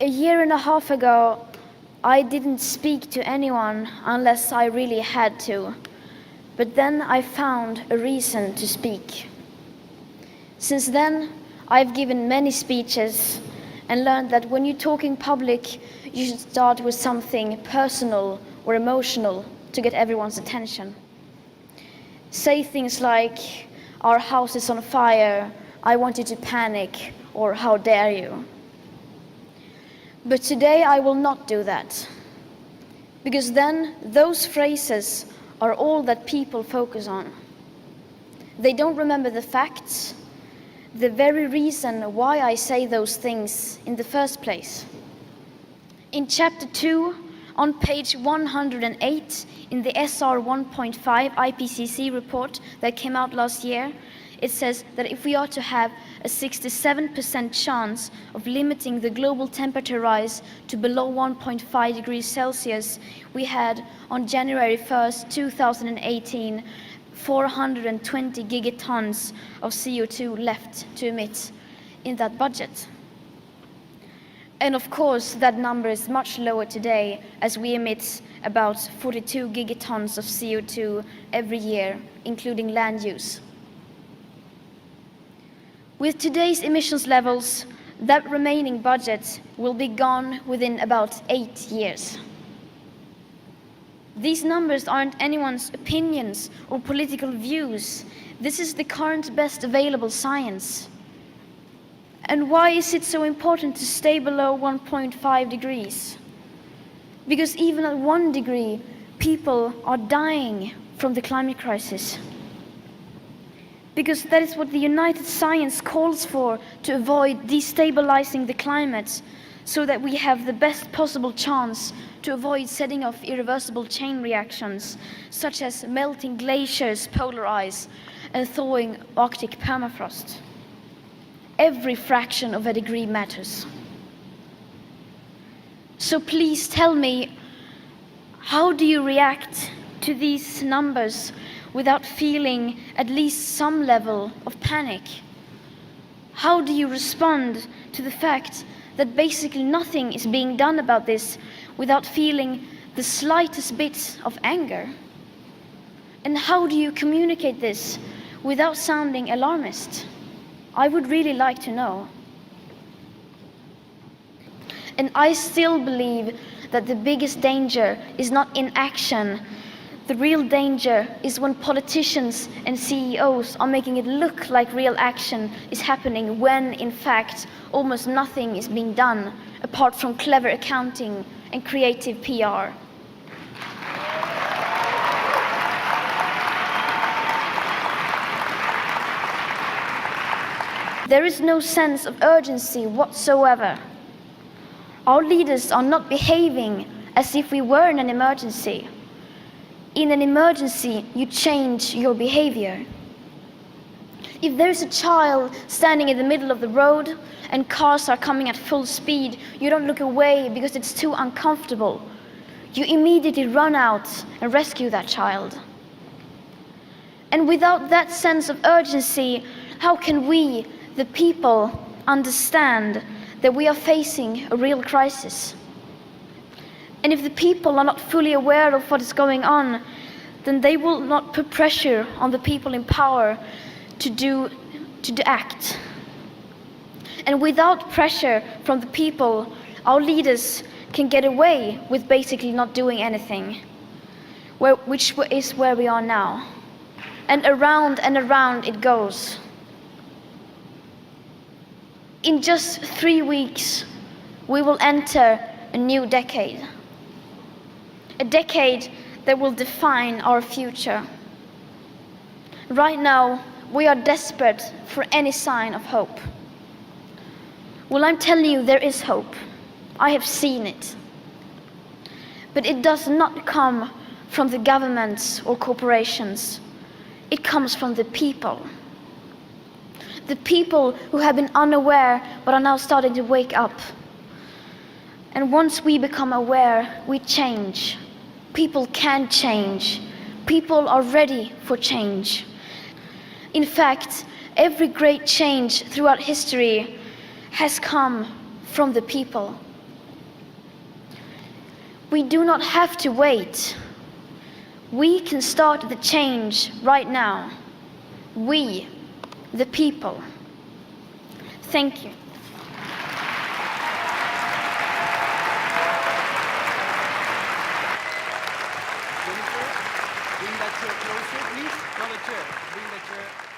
A year and a half ago, I didn't speak to anyone unless I really had to. But then I found a reason to speak. Since then, I've given many speeches and learned that when you talk in public, you should start with something personal or emotional to get everyone's attention. Say things like, "Our house is on fire, I want you to panic," or "How dare you?" But today I will not do that, because then those phrases are all that people focus on. They don't remember the facts, the very reason why I say those things in the first place. In chapter 2, on page 108 in the SR 1.5 IPCC report that came out last year, it says that if we are to have a 67% chance of limiting the global temperature rise to below 1.5 degrees Celsius, we had on January 1st, 2018, 420 gigatons of CO2 left to emit in that budget. And of course, that number is much lower today, as we emit about 42 gigatons of CO2 every year, including land use. With today's emissions levels, that remaining budget will be gone within about 8 years. These numbers aren't anyone's opinions or political views. This is the current best available science. And why is it so important to stay below 1.5 degrees? Because even at 1 degree, people are dying from the climate crisis. Because that is what the United Science calls for, to avoid destabilizing the climate, so that we have the best possible chance to avoid setting off irreversible chain reactions, such as melting glaciers, polar ice, and thawing Arctic permafrost. Every fraction of a degree matters. So please tell me, how do you react to these numbers without feeling at least some level of panic? How do you respond to the fact that basically nothing is being done about this without feeling the slightest bit of anger? And how do you communicate this without sounding alarmist? I would really like to know. And I still believe that the biggest danger is not inaction. The real danger is when politicians and CEOs are making it look like real action is happening when, in fact, almost nothing is being done apart from clever accounting and creative PR. There is no sense of urgency whatsoever. Our leaders are not behaving as if we were in an emergency. In an emergency, you change your behavior. If there's a child standing in the middle of the road and cars are coming at full speed, you don't look away because it's too uncomfortable. You immediately run out and rescue that child. And without that sense of urgency, how can we, the people, understand that we are facing a real crisis? And if the people are not fully aware of what is going on, then they will not put pressure on the people in power to act. And without pressure from the people, our leaders can get away with basically not doing anything, which is where we are now. And around it goes. In just 3 weeks, we will enter a new decade. A decade that will define our future. Right now, we are desperate for any sign of hope. Well, I'm telling you, there is hope. I have seen it. But it does not come from the governments or corporations. It comes from the people. The people who have been unaware but are now starting to wake up. And once we become aware, we change. People can change. People are ready for change. In fact, every great change throughout history has come from the people. We do not have to wait. We can start the change right now. We, the people. Thank you. Jennifer, bring that chair closer, please. Not a chair. Bring the chair.